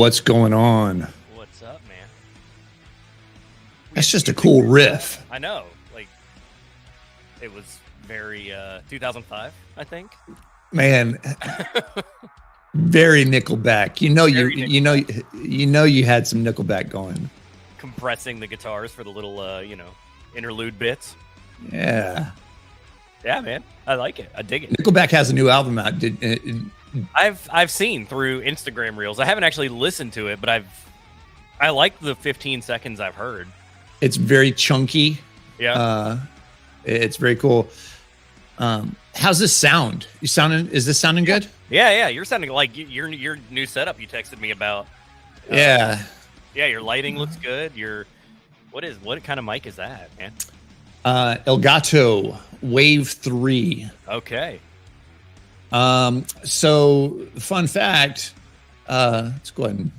What's going on? What's up, man? That's just a cool riff. I know. Like, it was very 2005, I think. Man, very Nickelback. You know you had some Nickelback going. Compressing the guitars for the little interlude bits. Yeah. Yeah, man. I like it. I dig it. Nickelback has a new album out. I've seen through Instagram reels. I haven't actually listened to it, but I like the 15 seconds I've heard. It's very chunky. Yeah. It's very cool. How's this sound? Is this sounding good? Yeah. You're sounding like your new setup you texted me about. Yeah. Yeah, your lighting looks good. What kind of mic is that, man? Elgato Wave 3. Okay. So fun fact, let's go ahead and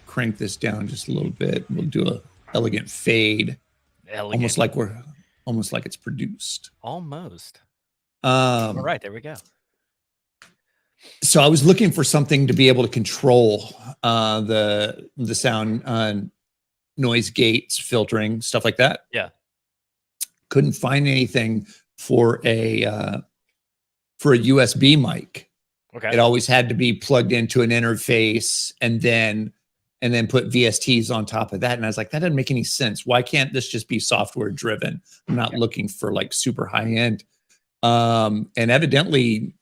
crank this down just a little bit. We'll do a elegant fade. Almost like it's produced. Almost. All right, there we go. So I was looking for something to be able to control the sound, noise gates, filtering, stuff like that. Yeah. Couldn't find anything for a USB mic. Okay. It always had to be plugged into an interface and then put VSTs on top of that. And I was like, that doesn't make any sense. Why can't this just be software driven? I'm not looking for like super high end. And evidently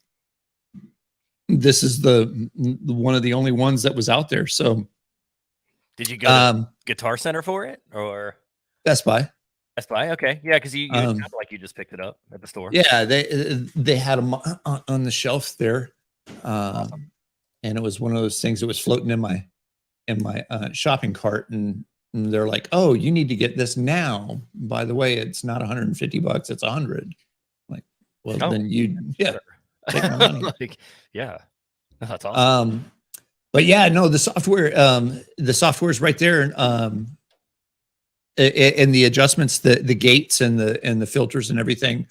this is the one of the only ones that was out there. So did you go to Guitar Center for it or Best Buy? Best Buy. Okay. Yeah. Cause you sound like you just picked it up at the store. Yeah. They had them on the shelf there. Awesome. And it was one of those things that was floating in my shopping cart, and they're like, "Oh, you need to get this now. By the way, it's not $150; it's $100." Like, well, then take my money. Like, yeah, that's awesome. But yeah, no, the software is right there, and the adjustments, the gates and the filters and everything.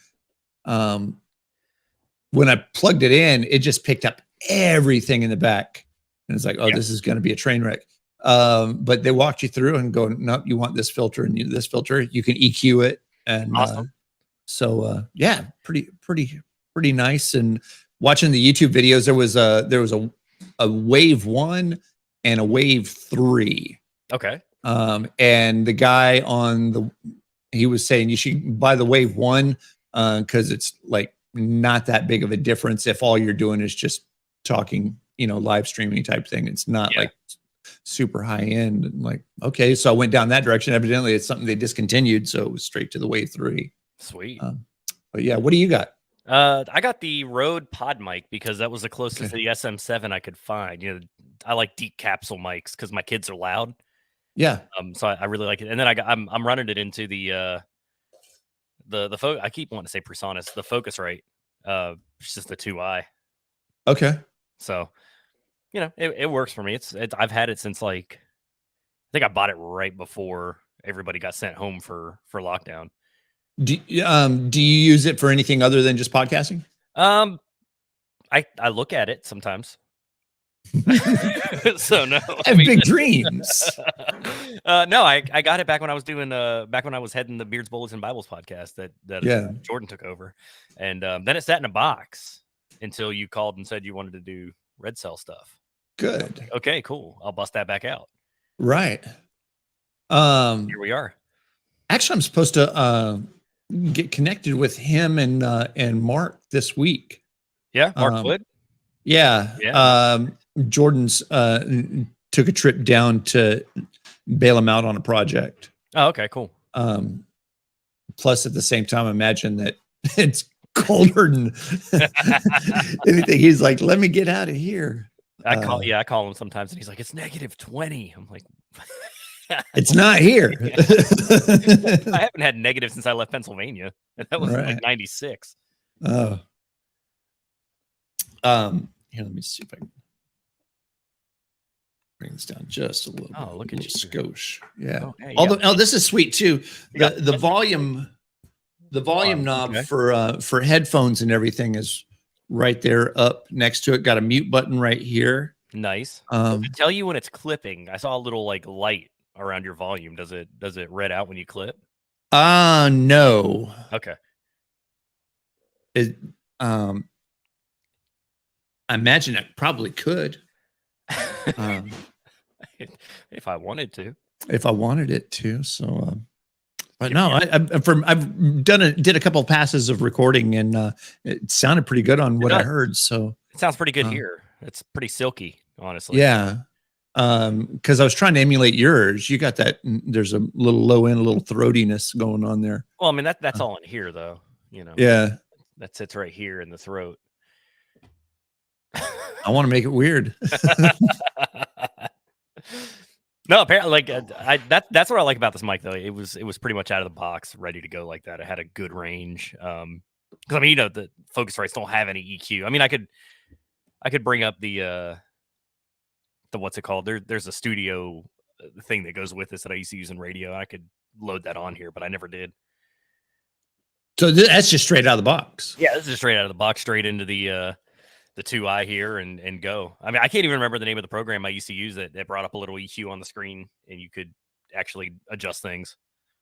When I plugged it in, it just picked up everything in the back. And it's like, oh, this is going to be a train wreck. But they walked you through and go, no, you want this filter and this filter. You can EQ it. And awesome. Yeah, pretty nice. And watching the YouTube videos, there was a Wave 1 and a Wave 3. Okay. And the guy he was saying you should buy the Wave 1 because it's like not that big of a difference if all you're doing is just talking, live streaming type thing. It's not like super high end. And like, okay, so I went down that direction. Evidently it's something they discontinued, so it was straight to the Wave 3. Sweet. But yeah, what do you got? I got the Rode Pod mic because that was the closest to the SM7 I could find. I like deep capsule mics because my kids are loud. Yeah. So I really like it. And then I'm running it into the I keep wanting to say PreSonus, the Focusrite. It's just the 2i. Okay. So, it works for me. I've had it since I think I bought it right before everybody got sent home for lockdown. Do you use it for anything other than just podcasting? I look at it sometimes. So no, I have big dreams. No, I got it back when I was doing back when I was heading the Beards, Bullets, and Bibles podcast that Jordan took over, and then it sat in a box until you called and said you wanted to do Red Cell stuff. Good. Okay, cool. I'll bust that back out. Right. Here we are. Actually, I'm supposed to get connected with him and Mark this week. Yeah, Mark Wood. Yeah. Jordan's took a trip down to bail him out on a project. Oh, okay, cool. Plus, at the same time, imagine that it's colder than anything. He's like, "Let me get out of here." I call him sometimes, and he's like, "It's -20." I'm like, "It's not here." I haven't had negative since I left Pennsylvania, and that was like 96. Oh. Here, let me see if I can bring this down just a little. Oh, look at you, skosh. Yeah. Oh, hey, this is sweet too. The volume knob for headphones and everything is right there up next to it. Got a mute button right here. Nice. Does it tell you when it's clipping? I saw a little like light around your volume. Does it red out when you clip? No. Okay. It, I imagine it probably could. If I wanted to. If I wanted it to. So, but no, I've did a couple of passes of recording, and it sounded pretty good on what I heard. So it sounds pretty good here. It's pretty silky, honestly. Yeah. Because I was trying to emulate yours. You got that. There's a little low end, a little throatiness going on there. Well, I mean that's all in here, though. Yeah, that sits right here in the throat. I want to make it weird. No, apparently, like that's what I like about this mic, though. It was pretty much out of the box, ready to go like that. It had a good range. Because I mean, the Focusrites don't have any EQ. I mean, I could bring up the what's it called? There's a studio thing that goes with this that I used to use in radio. I could load that on here, but I never did. So that's just straight out of the box. Yeah, this is just straight out of the box, straight into the 2i here and go. I mean, I can't even remember the name of the program I used to use that brought up a little EQ on the screen and you could actually adjust things.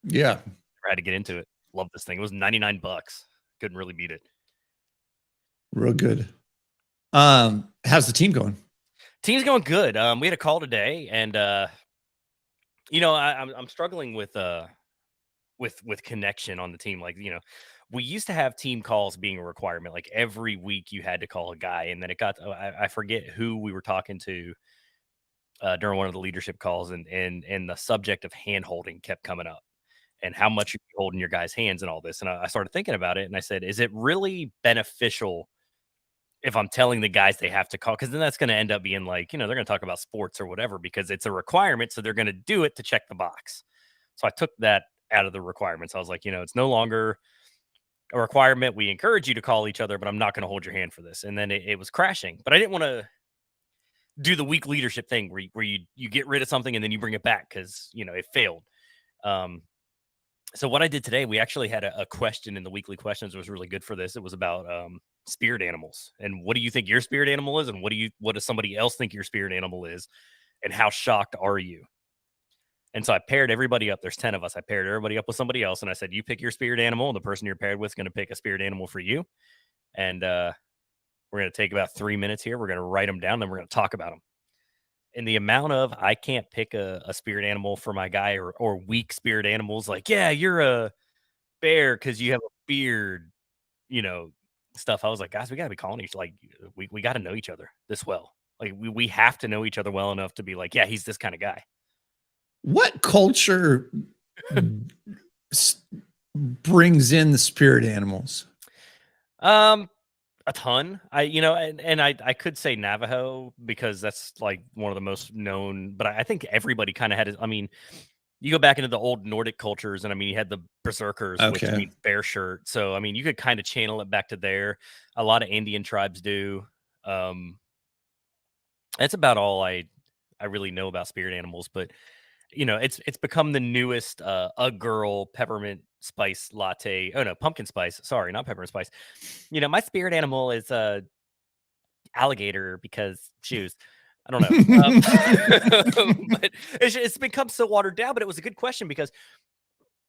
Yeah. I had to get into it. Love this thing. It was $99. Couldn't really beat it. Real good. How's the team going? Team's going good. We had a call today, and I'm struggling with connection on the team. Like, we used to have team calls being a requirement. Like every week you had to call a guy, and then it got I forget who we were talking to during one of the leadership calls, and the subject of hand holding kept coming up and how much you're holding your guys' hands and all this. And I started thinking about it, and I said, is it really beneficial if I'm telling the guys they have to call? Because then that's going to end up being like, they're going to talk about sports or whatever because it's a requirement. So they're going to do it to check the box. So I took that out of the requirements. I was like, it's no longer a requirement. We encourage you to call each other, but I'm not going to hold your hand for this. And then it was crashing. But I didn't want to do the weak leadership thing where you get rid of something and then you bring it back because, it failed. So what I did today, we actually had a question in the weekly questions. It was really good for this. It was about spirit animals. And what do you think your spirit animal is? And what does somebody else think your spirit animal is? And how shocked are you? And so I paired everybody up. There's 10 of us. I paired everybody up with somebody else. And I said, you pick your spirit animal. And the person you're paired with is going to pick a spirit animal for you. And we're going to take about 3 minutes here. We're going to write them down. Then we're going to talk about them. And the amount of, I can't pick a spirit animal for my guy or weak spirit animals. Like, yeah, you're a bear because you have a beard, stuff. I was like, guys, we got to be calling each, like, we got to know each other this well. Like, we have to know each other well enough to be like, yeah, he's this kind of guy. What culture brings in the spirit animals? A ton. I could say Navajo because that's like one of the most known, but I think everybody kind of had it. I mean, you go back into the old Nordic cultures, and I mean, you had the berserkers, which means bear shirt. So, I mean, you could kind of channel it back to there. A lot of Indian tribes do. That's about all I really know about spirit animals, but it's become the newest a girl peppermint spice latte. Oh no, pumpkin spice. Sorry, not peppermint spice. My spirit animal is alligator because shoes. I don't know. But it's become so watered down, but it was a good question because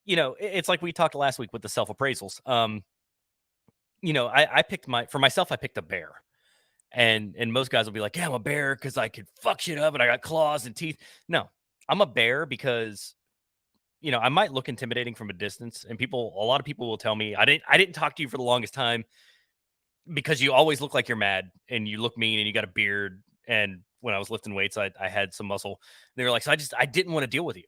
it's like we talked last week with the self-appraisals. I picked for myself, I picked a bear. And most guys will be like, yeah, I'm a bear because I could fuck shit up and I got claws and teeth. No, I'm a bear because, I might look intimidating from a distance, and a lot of people will tell me, I didn't talk to you for the longest time because you always look like you're mad and you look mean and you got a beard. And when I was lifting weights, I had some muscle. They were like, so I didn't want to deal with you.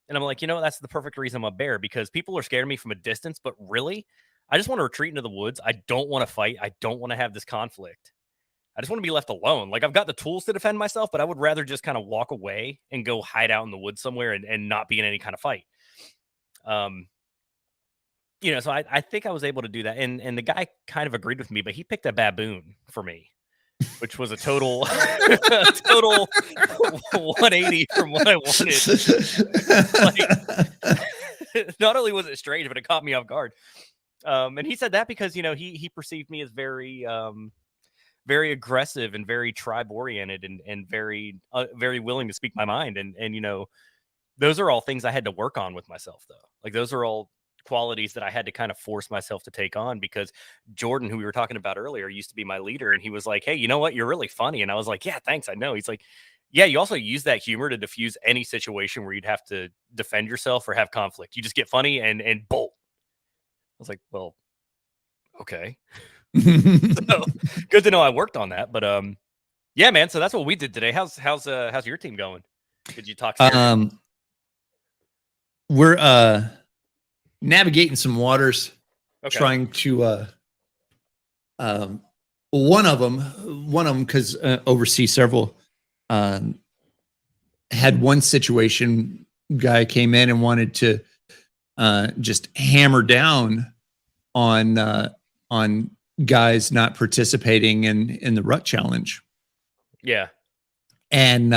And I'm like, that's the perfect reason I'm a bear, because people are scared of me from a distance, but really, I just want to retreat into the woods. I don't want to fight. I don't want to have this conflict. I just want to be left alone. Like, I've got the tools to defend myself, but I would rather just kind of walk away and go hide out in the woods somewhere and not be in any kind of fight. So I think I was able to do that. And the guy kind of agreed with me, but he picked a baboon for me, which was a total 180 from what I wanted. Like, not only was it strange, but it caught me off guard. And he said that because, he perceived me as very very aggressive and very tribe oriented and very very willing to speak my mind. And you know, those are all things I had to work on with myself though. Like those are all qualities that I had to kind of force myself to take on, because Jordan, who we were talking about earlier, used to be my leader, and he was like, "Hey, you know what? You're really funny." And I was like, "Yeah, thanks. I know." He's like, "Yeah, you also use that humor to diffuse any situation where you'd have to defend yourself or have conflict. You just get funny and bolt." I was like, "Well, okay." So good to know I worked on that. But yeah, man. So that's what we did today. How's your team going? Did you talk? We're navigating some waters, trying to one of them because oversee several, had one situation. Guy came in and wanted to just hammer down on guys not participating in the Ruck Challenge. Yeah. And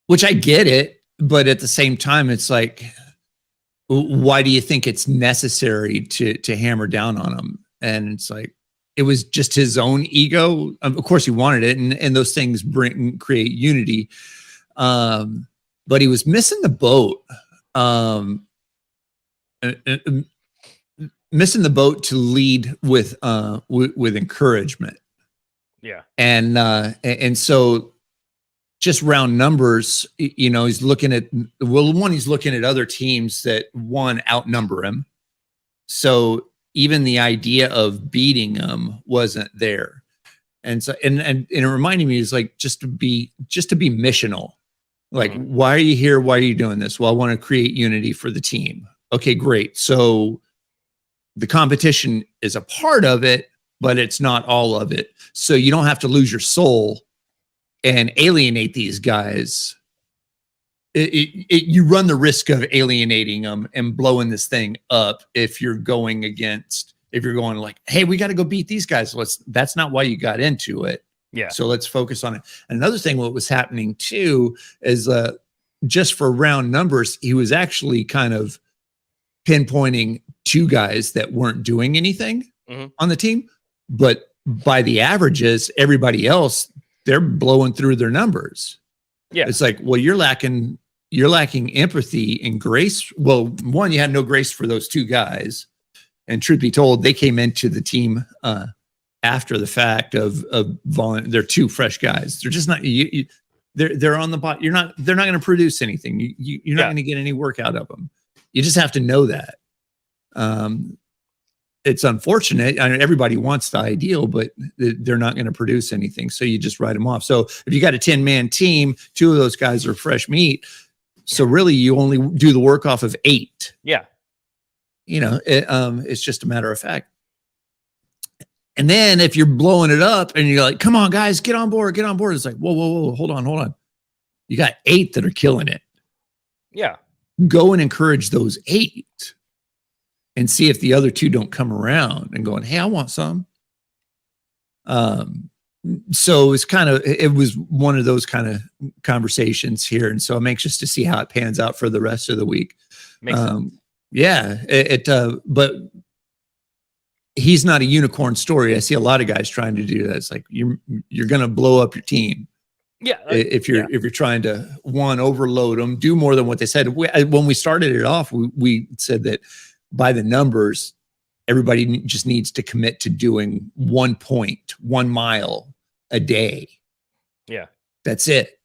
which I get it, but at the same time, it's like, why do you think it's necessary to hammer down on him? And it's like, it was just his own ego. Of course he wanted it, and those things create unity. But he was missing the boat. Missing the boat to lead with encouragement. Yeah. And so just round numbers, you know, he's looking at, he's looking at other teams that outnumber him. So even the idea of beating him wasn't there. And so, and it reminded me, is like, just to be missional. Like, why are you here? Why are you doing this? Well, I want to create unity for the team. Okay, great. So the competition is a part of it, but it's not all of it. So you don't have to lose your soul and alienate these guys. You run the risk of alienating them and blowing this thing up if you're going like, hey, we got to go beat these guys. That's not why you got into it. Yeah. So let's focus on it. Another thing, what was happening too, is just for round numbers, he was actually kind of pinpointing two guys that weren't doing anything on the team, but by the averages, everybody else, they're blowing through their numbers. Yeah. It's like, well, you're lacking empathy and grace. Well, one, you had no grace for those two guys. And truth be told, they came into the team after the fact of they're two fresh guys. They're just not, they're on the bot. They're not going to produce anything. You're not going to get any work out of them. You just have to know that. It's unfortunate. I mean, everybody wants the ideal, but they're not going to produce anything. So you just write them off. So if you got a 10-man team, 2 of those guys are fresh meat. So really you only do the work off of 8. Yeah. You know, it's just a matter of fact. And then if you're blowing it up and you're like, come on guys, get on board. It's like, whoa, hold on. You got 8 that are killing it. Yeah. Go and encourage those 8 and see if the other 2 don't come around and going, hey, I want some. So it was one of those kind of conversations here. And so I'm anxious to see how it pans out for the rest of the week. Makes sense. Yeah, but he's not a unicorn story. I see a lot of guys trying to do that. It's like, you're going to blow up your team. Yeah. If you're trying to overload them, do more than what they said. When we started it off, we said that by the numbers, everybody just needs to commit to doing 1 mile a day. Yeah. That's it.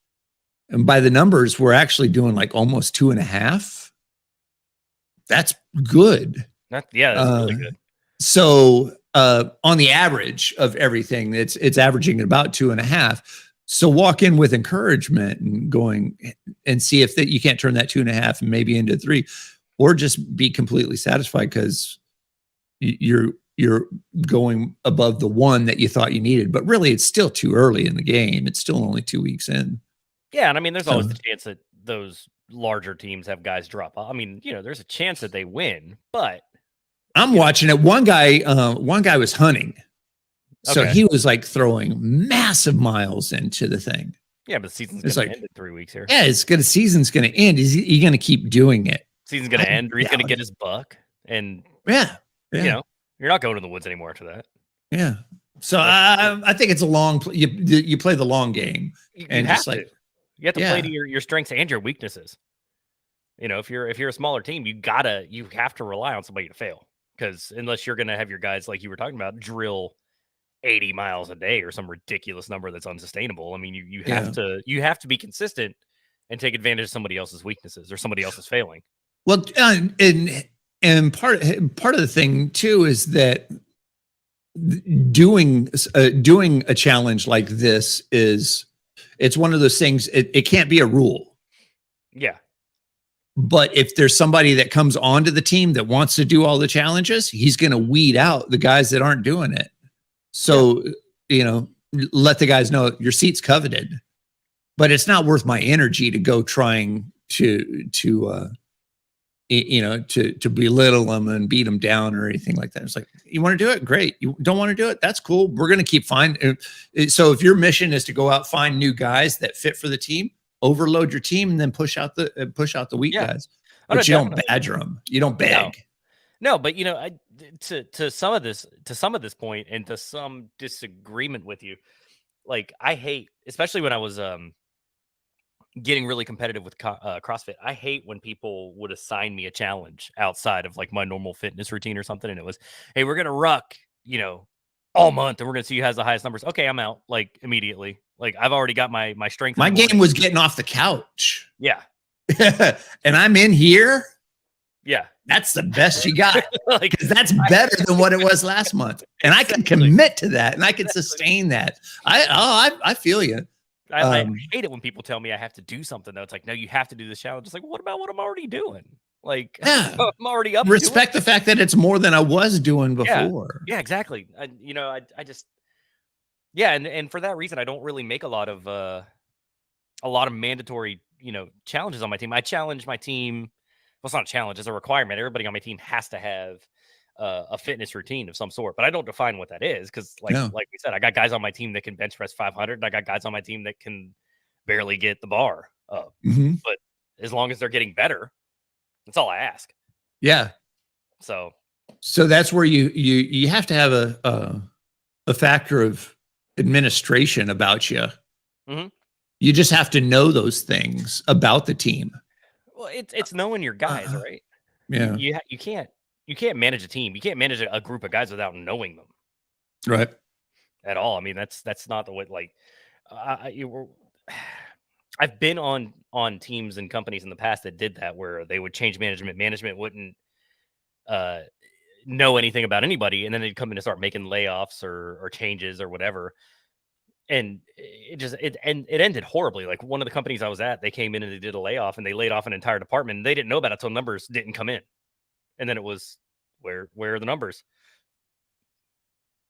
And by the numbers, we're actually doing like almost 2.5. That's good. That's really good. So on the average of everything, it's averaging about 2.5. So walk in with encouragement and going and see if you can't turn that 2.5 and maybe into 3, or just be completely satisfied because you're going above the 1 that you thought you needed. But really, it's still too early in the game. It's still only 2 weeks in. Yeah, and I mean, there's always the chance that those larger teams have guys drop off. I mean, you know, there's a chance that they win, but I'm watching it. One guy was hunting. So he was like throwing massive miles into the thing. Yeah, but the season's going to end in 3 weeks here. Yeah, season's going to end. Is he going to keep doing it? Season's going to end, or he's going to get his buck. And yeah, you know, you're not going to the woods anymore after that. Yeah. So I think it's a long. You play the long game, and you have just like to. You have to play to your strengths and your weaknesses. You know, if you're a smaller team, you have to rely on somebody to fail, because unless you're gonna have your guys, like you were talking about, drill 80 miles a day or some ridiculous number that's unsustainable. I mean, you have to be consistent and take advantage of somebody else's weaknesses or somebody else's failing. Well, and part of the thing too is that doing a challenge like this it's one of those things. It can't be a rule. Yeah. But if there's somebody that comes onto the team that wants to do all the challenges, he's going to weed out the guys that aren't doing it. So, let the guys know your seat's coveted, but it's not worth my energy to go trying to belittle them and beat them down or anything like that. It's like, you want to do it? Great. You don't want to do it? That's cool. We're going to keep finding. So if your mission is to go out, find new guys that fit for the team, overload your team and then push out the weak guys, but you don't badger them. You don't beg. No, but to some of this point and to some disagreement with you, like I hate, especially when I was getting really competitive with CrossFit. I hate when people would assign me a challenge outside of like my normal fitness routine or something, and it was, hey, we're gonna ruck, all month, and we're gonna see who has the highest numbers. Okay, I'm out like immediately. Like I've already got my strength. My game was getting off the couch. Yeah, and I'm in here. Yeah. That's the best you got. Because that's better than what it was last month. And I can commit to that and I can sustain that. I feel you. I hate it when people tell me I have to do something though. It's like, no, you have to do this challenge. It's like, what about what I'm already doing? Like, I'm already up. Respect the fact that it's more than I was doing before. Yeah, exactly. I just, and for that reason, I don't really make a lot of mandatory, challenges on my team. I challenge my team. Well, it's not a challenge; it's a requirement. Everybody on my team has to have a fitness routine of some sort, but I don't define what that is because, like we said, I got guys on my team that can bench press 500, and I got guys on my team that can barely get the bar up. Mm-hmm. But as long as they're getting better, that's all I ask. Yeah. So that's where you have to have a factor of administration about you. Mm-hmm. You just have to know those things about the team. Well, it's knowing your guys, right? Yeah. You can't manage a team. You can't manage a group of guys without knowing them, right? At all. I mean, that's not the way. Like, I've been on teams and companies in the past that did that, where they would change management. Management wouldn't know anything about anybody, and then they'd come in and start making layoffs or changes or whatever. And it ended horribly. Like one of the companies I was at, they came in and they did a layoff and they laid off an entire department. And they didn't know about it until numbers didn't come in. And then it was, where are the numbers?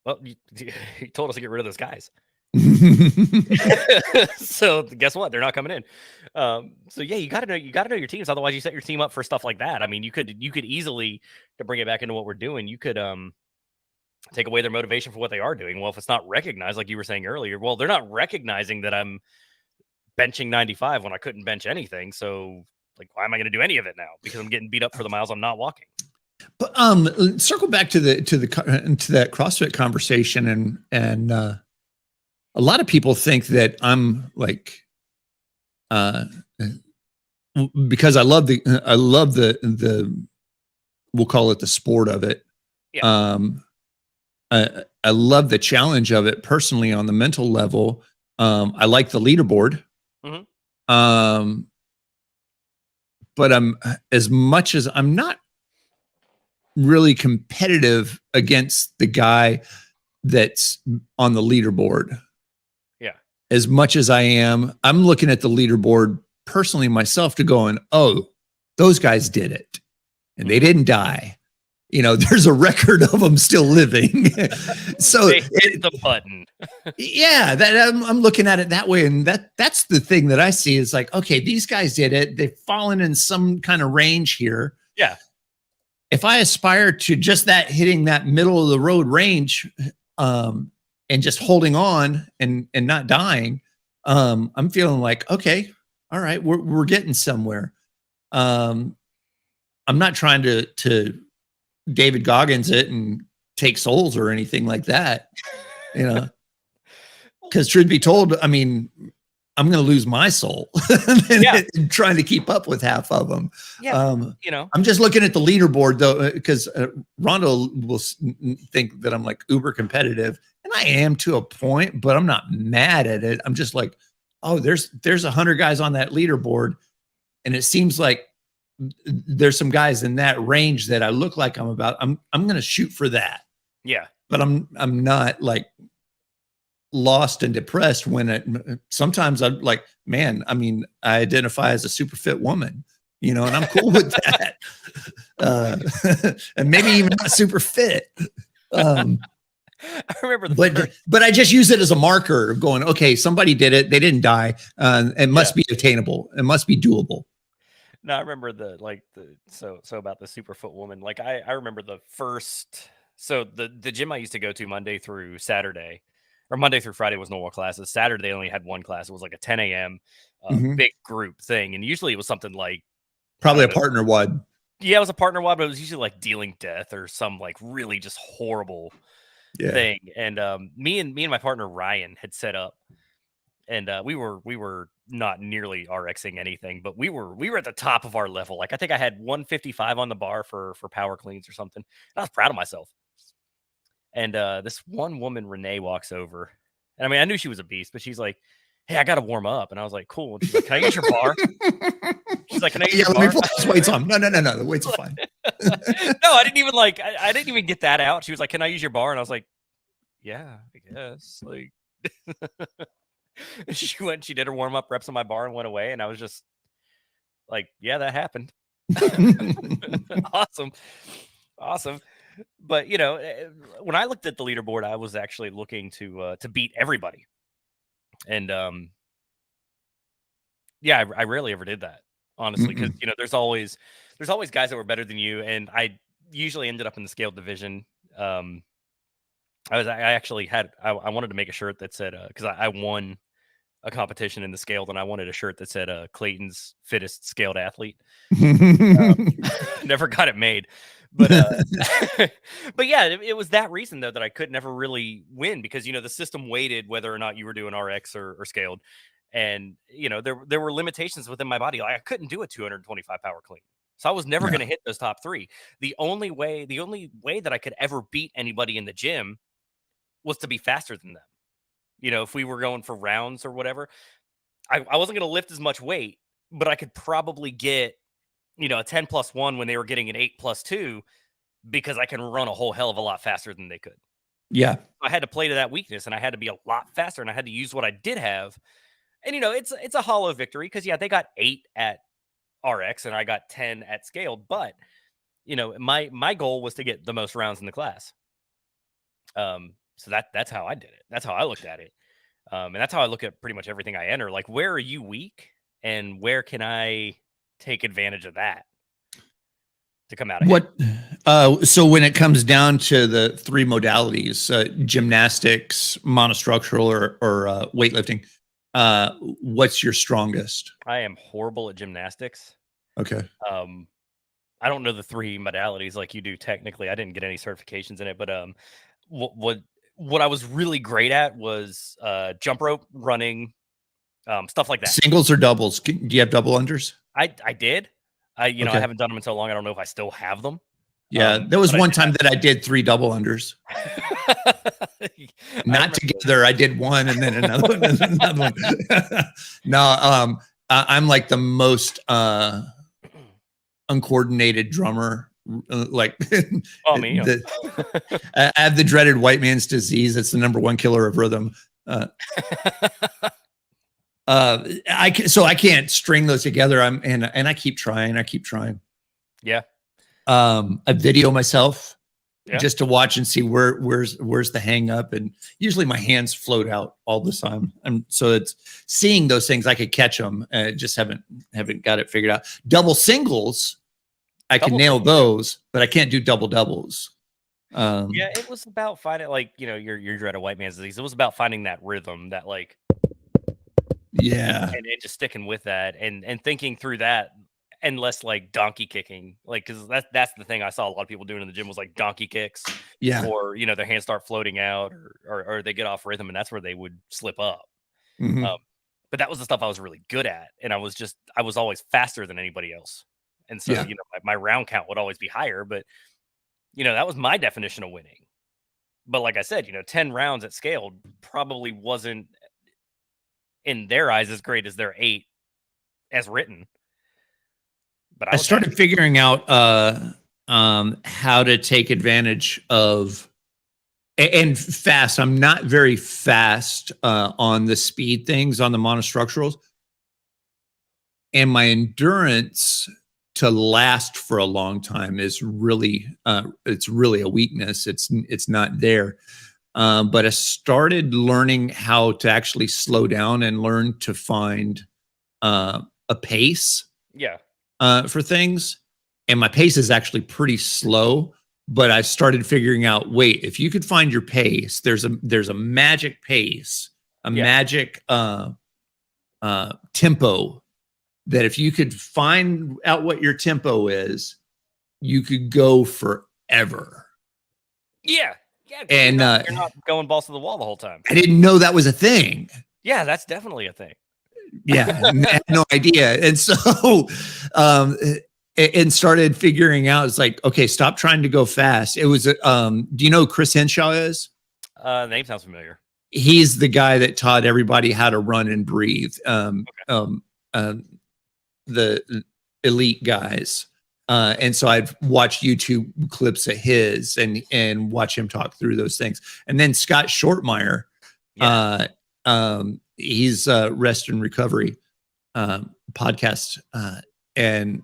Well, you told us to get rid of those guys. So guess what? They're not coming in. So yeah, you got to know your teams. Otherwise you set your team up for stuff like that. I mean, you could easily, to bring it back into what we're doing, you could, take away their motivation for what they are doing. Well, if it's not recognized, like you were saying earlier, well, they're not recognizing that I'm benching 95 when I couldn't bench anything. So like, why am I going to do any of it now? Because I'm getting beat up for the miles I'm not walking. But circle back to that CrossFit conversation, and a lot of people think that I'm like, because I love the we'll call it the sport of it. Yeah. I love the challenge of it personally on the mental level. I like the leaderboard. Mm-hmm. But as much as I'm not really competitive against the guy that's on the leaderboard. Yeah. As much as I'm looking at the leaderboard personally myself to going, oh, those guys did it and they didn't die. There's a record of them still living. So they hit the button. Yeah, that I'm looking at it that way. And that's the thing that I see is like, okay, these guys did it. They've fallen in some kind of range here. Yeah. If I aspire to just hitting that middle of the road range, and just holding on and not dying, I'm feeling like, okay, all right, we're getting somewhere. I'm not trying to David Goggins it and take souls or anything like that. you know, because truth be told, I mean, I'm going to lose my soul trying to keep up with half of them. Yeah. I'm just looking at the leaderboard though, because Rondo will think that I'm like uber competitive, and I am to a point, but I'm not mad at it. I'm just like, oh, there's 100 guys on that leaderboard, and it seems like there's some guys in that range that I look like I'm going to shoot for that. Yeah. But I'm not like lost and depressed when sometimes I'm like, man, I mean, I identify as a super fit woman, and I'm cool with that. And maybe even not super fit. I remember but I just use it as a marker of going, okay, somebody did it. They didn't die. It must be attainable. It must be doable. No, I remember so about the Superfoot woman. Like I remember the first, so the gym I used to go to Monday through Saturday, or Monday through Friday was normal classes. Saturday they only had one class. It was like a 10 a.m. Big group thing, and usually it was something like probably a partner WOD. Yeah, it was a partner WOD, but it was usually like dealing death or some like really just horrible thing. And me and my partner Ryan had set up. And we were not nearly RXing anything, but we were at the top of our level. Like I think I had 155 on the bar for power cleans or something. I was proud of myself. And this one woman, Renee, walks over, and I mean I knew she was a beast, but she's like, "Hey, I got to warm up," and I was like, "Cool." And she's like, "Can I use your bar?" She's like, "Can I use your bar?" Let me put these weights on. No, the weights are fine. No, I didn't even I didn't even get that out. She was like, "Can I use your bar?" And I was like, "Yeah, I guess." Like. She did her warm up reps on my bar and went away. And I was just like, yeah, that happened. Awesome. But when I looked at the leaderboard, I was actually looking to beat everybody. And yeah, I rarely ever did that, honestly, because there's always guys that were better than you, and I usually ended up in the scaled division. I wanted to make a shirt that said because I won a competition in the scaled, and I wanted a shirt that said Clayton's fittest scaled athlete. Never got it made, but but yeah, it was that reason though that I could never really win, because the system weighted whether or not you were doing RX or scaled, and there were limitations within my body. Like I couldn't do a 225 power clean, so I was never going to hit those top three. The only way that I could ever beat anybody in the gym was to be faster than them. If we were going for rounds or whatever, I wasn't going to lift as much weight, but I could probably get, a 10+1 when they were getting an 8+2, because I can run a whole hell of a lot faster than they could. Yeah. I had to play to that weakness, and I had to be a lot faster, and I had to use what I did have. And, it's a hollow victory because, they got 8 at RX and I got 10 at scaled. But, my goal was to get the most rounds in the class. So that's how I did it. That's how I looked at it. And that's how I look at pretty much everything I enter. Like, where are you weak, and where can I take advantage of that to come out ahead? So when it comes down to the three modalities, gymnastics, monostructural, or weightlifting, what's your strongest? I am horrible at gymnastics. Okay. I don't know the three modalities like you do technically. I didn't get any certifications in it, but what I was really great at was jump rope, running, stuff like that. Singles or doubles? Do you have double unders? I did. I haven't done them in so long. I don't know if I still have them. Yeah, there was one time that I did 3 double unders. Not together. I did one and then another one and another one. No, I'm like the most uncoordinated drummer. I have the dreaded white man's disease. It's the #1 killer of rhythm. I can't string those together. And I keep trying. Yeah. I video myself just to watch and see where's the hang up, and usually my hands float out all the time. And so it's seeing those things, I could catch them. Just haven't got it figured out. Double singles, I can nail those, but I can't do double doubles. Yeah, it was about finding, like, your dreaded white man's disease. It was about finding that rhythm, that and just sticking with that and thinking through that and less like donkey kicking, like, because that's the thing I saw a lot of people doing in the gym was like donkey kicks, Yeah. or their hands start floating out, or they get off rhythm, and that's where they would slip up. Mhm. But that was the stuff I was really good at, and I was always faster than anybody else, and so Yeah. my round count would always be higher. But that was my definition of winning. But like I said, 10 rounds at scale probably wasn't in their eyes as great as their 8 as written. But I started figuring out how to take advantage of and fast. I'm not very fast on the speed things on the monostructurals, and my endurance to last for a long time is really it's really a weakness. It's not there. But I started learning how to actually slow down and learn to find a pace. Yeah. For things, and my pace is actually pretty slow. But I started figuring out, wait, if you could find your pace, there's a magic pace, a magic tempo that if you could find out what your tempo is, you could go forever. Yeah. And you're not going balls to the wall the whole time. I didn't know that was a thing. Yeah, that's definitely a thing. Yeah, I had no idea. And so and started figuring out, it's like, okay, stop trying to go fast. It was do you know who Chris Henshaw is? The name sounds familiar. He's the guy that taught everybody how to run and breathe. The elite guys. And so I've watched YouTube clips of his and watch him talk through those things. And then Scott Shortmeyer, he's Rest and Recovery podcast, and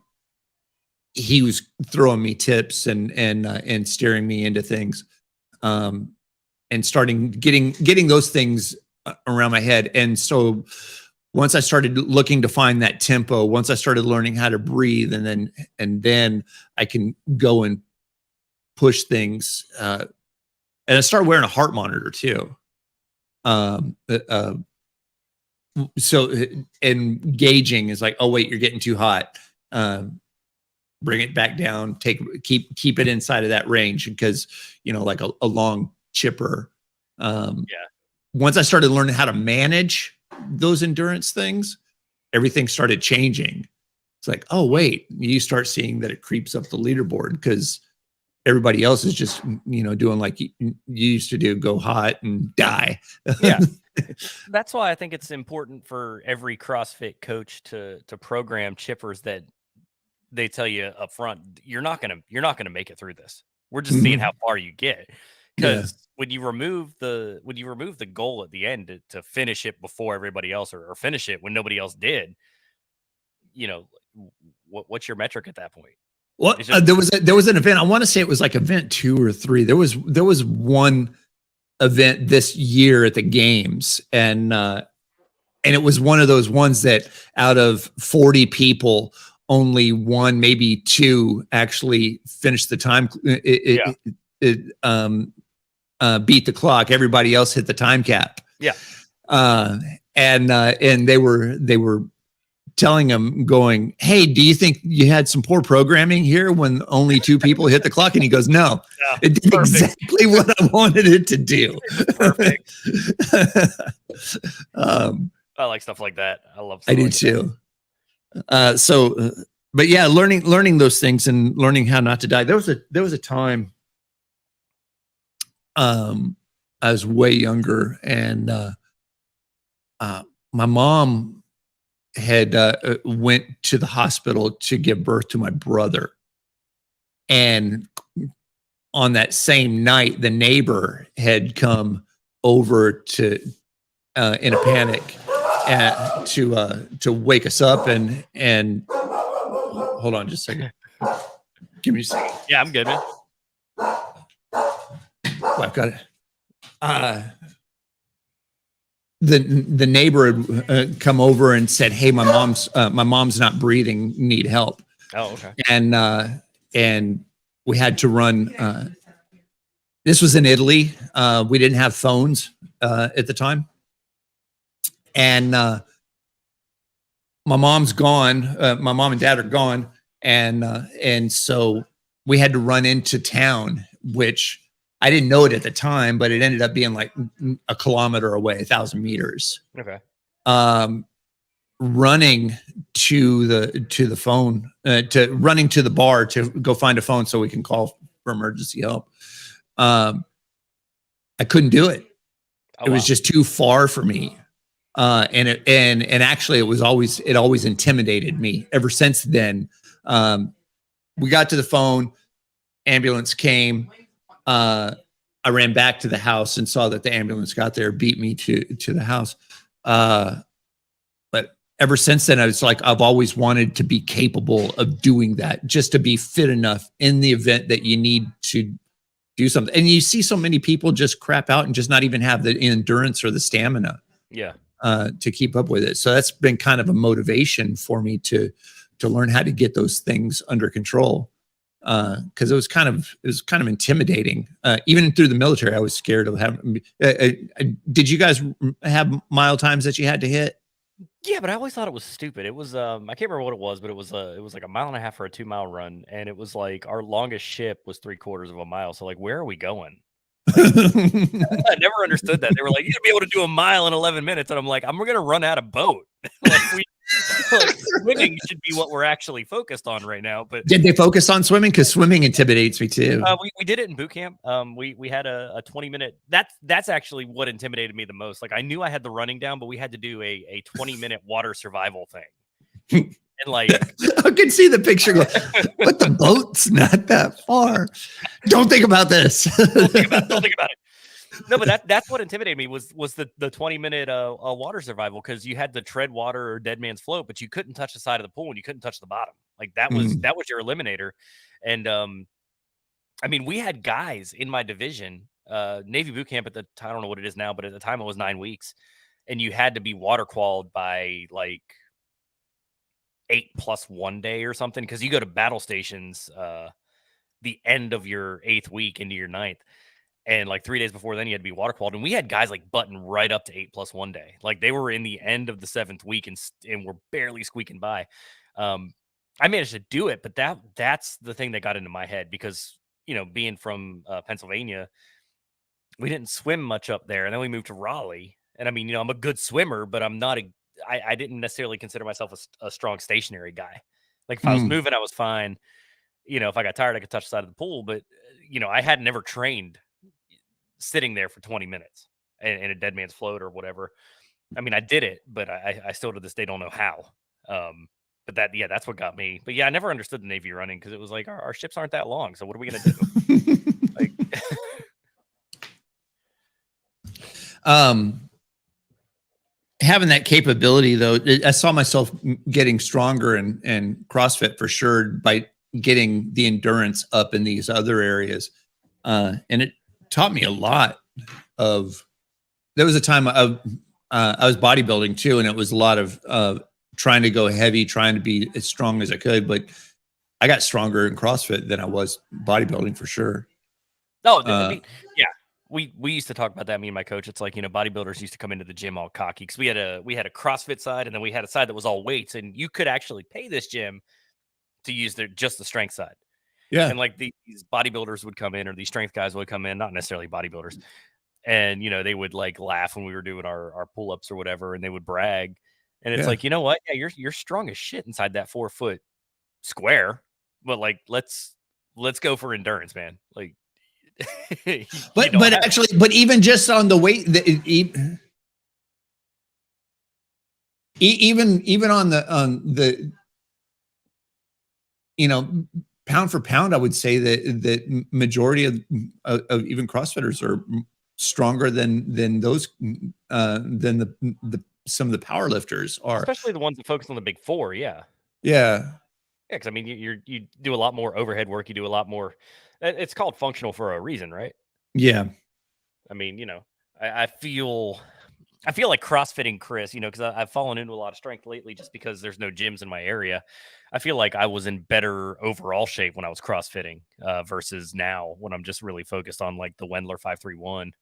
he was throwing me tips and steering me into things, and starting getting those things around my head. And so once I started looking to find that tempo, once I started learning how to breathe, and then I can go and push things. And I started wearing a heart monitor too. So and gauging is like, oh wait, you're getting too hot. Bring it back down. Keep it inside of that range, because like a long chipper. Once I started learning how to manage those endurance things, everything started changing. It's like, oh wait, you start seeing that it creeps up the leaderboard, because everybody else is just doing like you used to do, go hot and die. Yeah. That's why I think it's important for every CrossFit coach to program chippers that they tell you up front, you're not gonna make it through this. We're just seeing how far you get. Because when you remove the goal at the end to finish it before everybody else, or finish it when nobody else did, what's your metric at that point? Well, there was an event. I want to say it was like event 2 or 3. There was one event this year at the games, and it was one of those ones that out of 40 people, only 1, maybe 2 actually finished the time. Beat the clock. Everybody else hit the time cap. Yeah. And they were telling him, going, hey, do you think you had some poor programming here when only 2 people hit the clock? And he goes, no, it did exactly what I wanted it to do. Perfect. I like stuff like that. I love stuff I do too. But yeah, learning those things and learning how not to die. There was a time I was way younger, and my mom had went to the hospital to give birth to my brother, and on that same night, the neighbor had come over to in a panic to wake us up and hold on just a second. Give me a second. Yeah, I'm good, man. Oh, I've got it. The neighbor had come over and said, hey, my mom's not breathing, need help. Oh, okay. And we had to run. This was in Italy. We didn't have phones at the time. And my mom's gone. My mom and dad are gone, and so we had to run into town, which I didn't know it at the time, but it ended up being like a kilometer away, 1,000 meters. Okay. Running to the phone, to running to the bar to go find a phone so we can call for emergency help. I couldn't do it. It was just too far for me. And actually it always intimidated me ever since then. We got to the phone, ambulance came. I ran back to the house and saw that the ambulance got there, beat me to the house. But ever since then, it's like I've always wanted to be capable of doing that, just to be fit enough in the event that you need to do something. And you see so many people just crap out and just not even have the endurance or the stamina. Yeah. To keep up with it. So that's been kind of a motivation for me to learn how to get those things under control. Because it was kind of intimidating. Even through the military, I was scared of having. Did you guys have mile times that you had to hit? Yeah, but I always thought it was stupid. It was I can't remember what it was, but it was like a mile and a half for a 2-mile run, and it was like our longest ship was 3/4 of a mile. So like, where are we going? Like, I never understood that. They were like, "You're gonna be able to do a mile in 11 minutes," and I'm like, "I'm gonna run out of boat." Like swimming should be what we're actually focused on right now. But did they focus on swimming? Because swimming intimidates me too. We did it in boot camp. We had a 20-minute. That's actually what intimidated me the most. Like I knew I had the running down, but we had to do a 20-minute water survival thing. And like I can see the picture go, but the boat's not that far. Don't think about this. Don't think about it. No, but that's what intimidated me was the 20-minute water survival, because you had to tread water or dead man's float, but you couldn't touch the side of the pool and you couldn't touch the bottom. Like that was your eliminator. And I mean, we had guys in my division, Navy boot camp at the time, I don't know what it is now, but at the time it was 9 weeks, and you had to be water qualified by like 8+1 day or something, because you go to battle stations the end of your 8th week into your 9th. And like 3 days before then, you had to be water qualified. And we had guys like button right up to 8+1 day. Like they were in the end of the 7th week and were barely squeaking by. I managed to do it, but that's the thing that got into my head, because, you know, being from Pennsylvania, we didn't swim much up there. And then we moved to Raleigh. And I mean, you know, I'm a good swimmer, but I'm not I didn't necessarily consider myself a strong stationary guy. Like if I was moving, I was fine. You know, if I got tired, I could touch the side of the pool. But, you know, I had never trained sitting there for 20 minutes in a dead man's float or whatever. I mean, I did it, but I still to this day don't know how. But that's what got me. But yeah, I never understood the Navy running, because it was like our ships aren't that long. So what are we gonna do? Like, having that capability though, I saw myself getting stronger and CrossFit for sure by getting the endurance up in these other areas. And it taught me a lot of, there was a time of, I was bodybuilding too. And it was a lot of trying to go heavy, trying to be as strong as I could, but I got stronger in CrossFit than I was bodybuilding for sure. No, I mean, yeah. We used to talk about that, me and my coach. It's like, you know, bodybuilders used to come into the gym all cocky, because we had a CrossFit side, and then we had a side that was all weights, and you could actually pay this gym to use just the strength side. Yeah. And like these bodybuilders would come in, or these strength guys would come in, not necessarily bodybuilders. And, you know, they would like laugh when we were doing our pull-ups or whatever, and they would brag. And it's like, you know what? Yeah, you're strong as shit inside that 4-foot square. But like, let's go for endurance, man. Like, but actually, but even just on the weight, even on the, you know, pound for pound, I would say that majority of even CrossFitters are stronger than those than the some of the power lifters are, especially the ones that focus on the big four. Yeah, because I mean, you do a lot more overhead work. You do a lot more. It's called functional for a reason, right? Yeah. I mean, you know, I feel like CrossFitting Chris, you know, because I've fallen into a lot of strength lately just because there's no gyms in my area. I feel like I was in better overall shape when I was CrossFitting versus now when I'm just really focused on like the Wendler 531,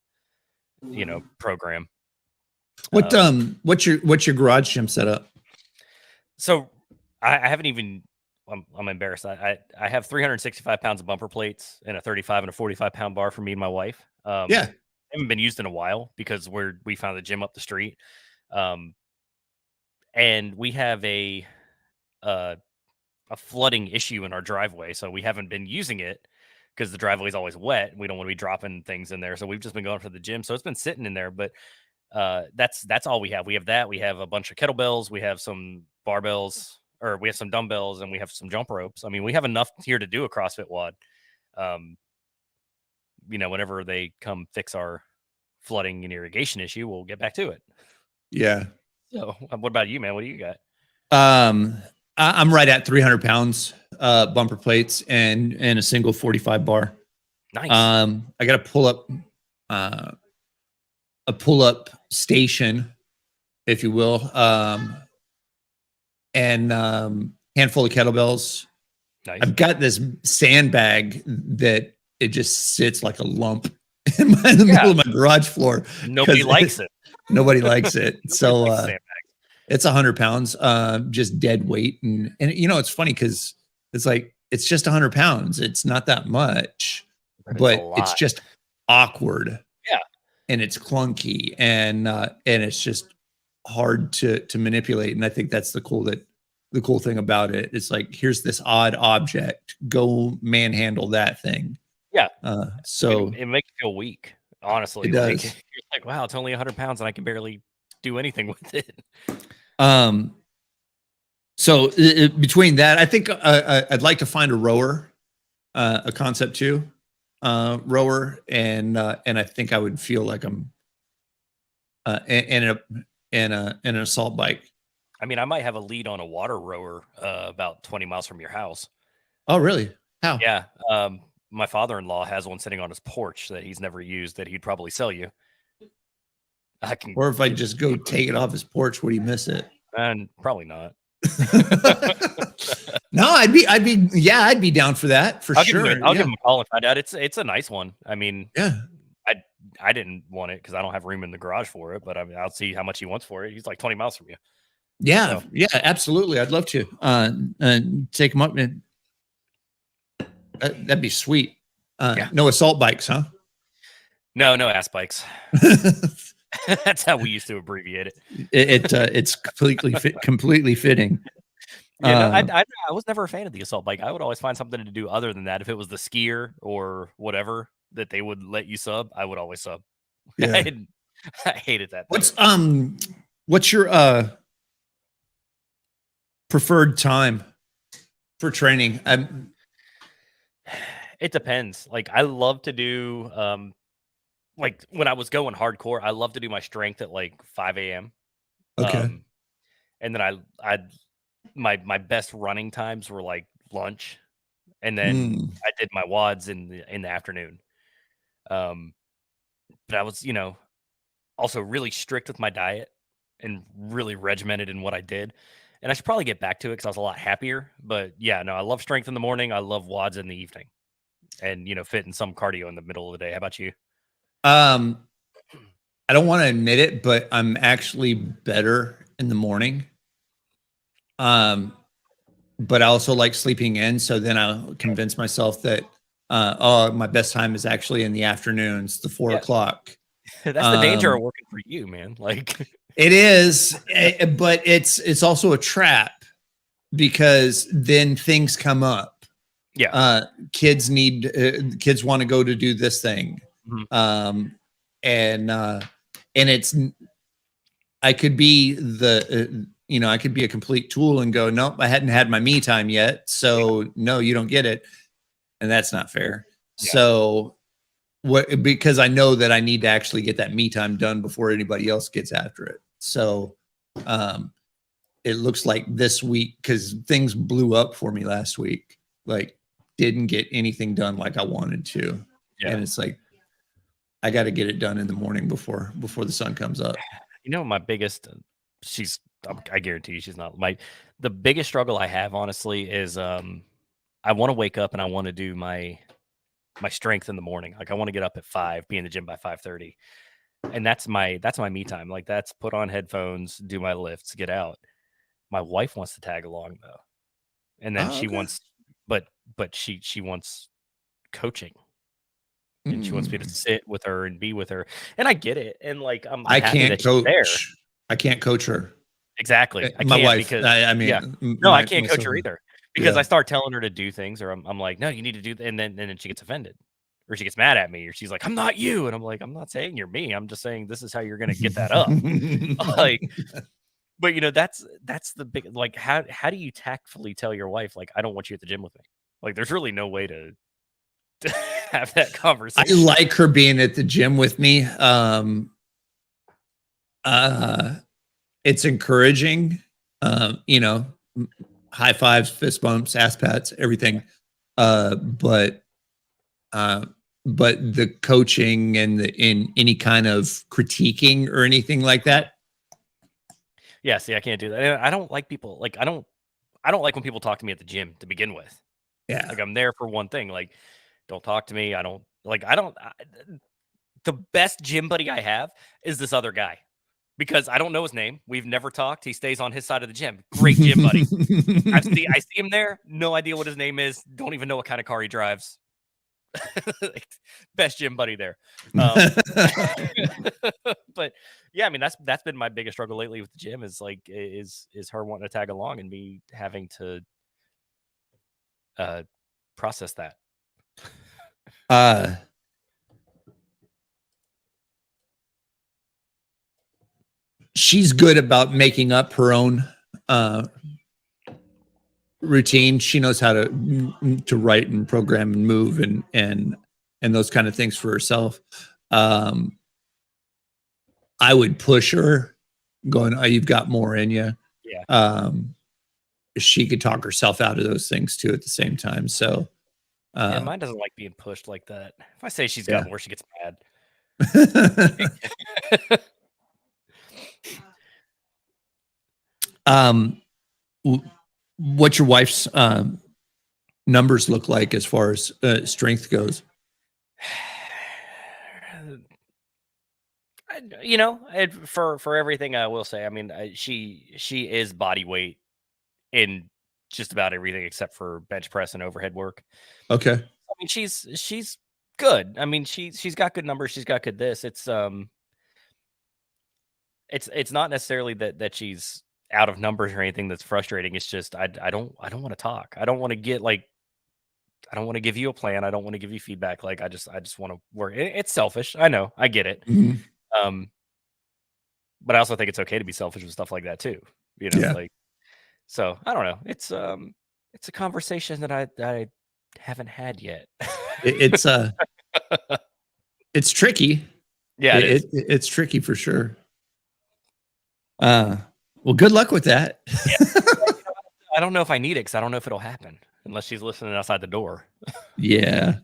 you know, program. What's your garage gym setup? So I haven't even. I'm embarrassed. I have 365 pounds of bumper plates and a 35 and a 45-pound bar for me and my wife. Yeah. Haven't been used in a while because we found the gym up the street. Um, and we have uh, a flooding issue in our driveway, so we haven't been using it because the driveway is always wet. And we don't want to be dropping things in there, so we've just been going for the gym. So it's been sitting in there, but that's all we have. We have that. We have a bunch of kettlebells. We have some barbells, or we have some dumbbells, and we have some jump ropes. I mean, we have enough here to do a CrossFit WOD. Whenever they come fix our flooding and irrigation issue, we'll get back to it. Yeah. So, what about you, man? What do you got? I'm right at 300 pounds, bumper plates and a single 45 bar. Nice. I got to pull up, a pull-up station, if you will, and handful of kettlebells. Nice. I've got this sandbag that it just sits like a lump in the middle of my garage floor. Nobody likes it. Nobody likes it. So it's 100 pounds, just dead weight. And it's funny because it's just 100 pounds. It's not that much, but it's just awkward. Yeah. And it's clunky and it's just hard to manipulate. And I think that's the cool thing about it. It's like, here's this odd object, go manhandle that thing. Yeah. So it makes you feel weak. Honestly, it does. You're like, wow, it's only 100 pounds and I can barely do anything with it. So between that, I think I'd like to find a rower, a Concept 2 rower, and I think I would feel like I'm in an assault bike. I mean, I might have a lead on a water rower about 20 miles from your house. Oh, really? How? Yeah. My father-in-law has one sitting on his porch that he's never used that he'd probably sell you. Or if I just go take it off his porch, would he miss it? And probably not. No, I'd be down for that for sure. I'll give him a call and find out. It's a nice one. I mean, yeah. I didn't want it because I don't have room in the garage for it, but I mean, I'll see how much he wants for it. He's like 20 miles from you. Yeah, so. Yeah, absolutely. I'd love to take him up, and that'd be sweet. Yeah. No assault bikes, huh? No ass bikes. That's how we used to abbreviate it. It's completely fitting. Yeah, I was never a fan of the assault bike. I would always find something to do other than that. If it was the skier or whatever that they would let you sub, I would always sub. Yeah. I hated that thing. What's your preferred time for training? It depends. Like, I love to do like when I was going hardcore, I love to do my strength at like 5 a.m. Okay. And then my best running times were like lunch, and then I did my WODs in the afternoon. But I was, also really strict with my diet and really regimented in what I did. And I should probably get back to it because I was a lot happier. But yeah, no, I love strength in the morning. I love WODs in the evening, and fitting some cardio in the middle of the day. How about you? I don't want to admit it, but I'm actually better in the morning. But I also like sleeping in. So then I'll convince myself that, my best time is actually in the afternoons, the 4 o'clock. That's the danger of working for you, man. Like it is, but it's also a trap because then things come up. Yeah. Kids want to go to do this thing. Mm-hmm. And it's, I could be I could be a complete tool and go, nope, I hadn't had my me time yet. So no, you don't get it. And that's not fair. Yeah. So because I know that I need to actually get that me time done before anybody else gets after it. So, it looks like this week, because things blew up for me last week, like didn't get anything done like I wanted to. Yeah. And it's like, I got to get it done in the morning before the sun comes up. My biggest, I guarantee you she's not the biggest struggle I have, honestly, is, I want to wake up and I want to do my strength in the morning. Like I want to get up at 5, be in the gym by 5:30. And that's my me time. Like that's put on headphones, do my lifts, get out. My wife wants to tag along though, and then she okay. wants, but she wants coaching, and she wants me to sit with her and be with her, and I get it, and like I'm I happy can't that she's there. coach. I can't coach her. Exactly, I My can't wife. because I yeah, mean, no, I my can't coach son. her either because Yeah. I start telling her to do things, or I'm like, no, you need to do, and then she gets offended, or she gets mad at me, or she's like, I'm not you, and I'm like, I'm not saying you're me, I'm just saying this is how you're gonna get that up, like. But that's the big, like, how do you tactfully tell your wife, like, I don't want you at the gym with me? Like, there's really no way to have that I conversation. like her being at the gym with me. It's encouraging. High fives, fist bumps, ass pats, everything. But but the coaching and in any kind of critiquing or anything like that. Yeah, see, I can't do that. And I don't like people, like, I don't like when people talk to me at the gym to begin with. Yeah. Like, I'm there for one thing. Like, don't talk to me. The best gym buddy I have is this other guy because I don't know his name. We've never talked. He stays on his side of the gym. Great gym buddy. I see him there. No idea what his name is. Don't even know what kind of car he drives. Best gym buddy there. But yeah, I mean, that's been my biggest struggle lately with the gym is like is her wanting to tag along and me having to process that. She's good about making up her own routine. She knows how to write and program and move and those kind of things for herself. I would push her, going, "Oh, you've got more in you." Yeah. She could talk herself out of those things too at the same time. So, yeah, mine doesn't like being pushed like that. If I say she's got more, she gets mad. What's your wife's numbers look like as far as strength goes? For everything, I will say, I mean, she is body weight in just about everything except for bench press and overhead work. Okay. I mean, she's good. I mean, she's got good numbers. She's got good this. It's not necessarily that she's out of numbers or anything that's frustrating. It's just I don't want to talk. I don't want to get like I don't want to give you a plan. I don't want to give you feedback. Like I just want to work. It's selfish. I know. I get it. Mm-hmm. But I also think it's okay to be selfish with stuff like that too. Yeah. Like so I don't know. It's a conversation that I haven't had yet. It's it's tricky. Yeah, it's tricky for sure. Well, good luck with that. Yeah. I don't know if I need it because I don't know if it'll happen unless she's listening outside the door. Yeah.